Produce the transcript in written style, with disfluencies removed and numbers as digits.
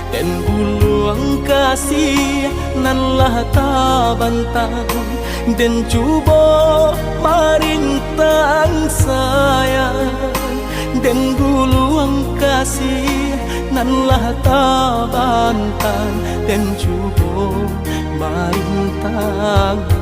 dan buluang kasih nanlah ta bantang dan cuba marintang sayang dan buluang kasih nanlah ta bantang dan cuba marintang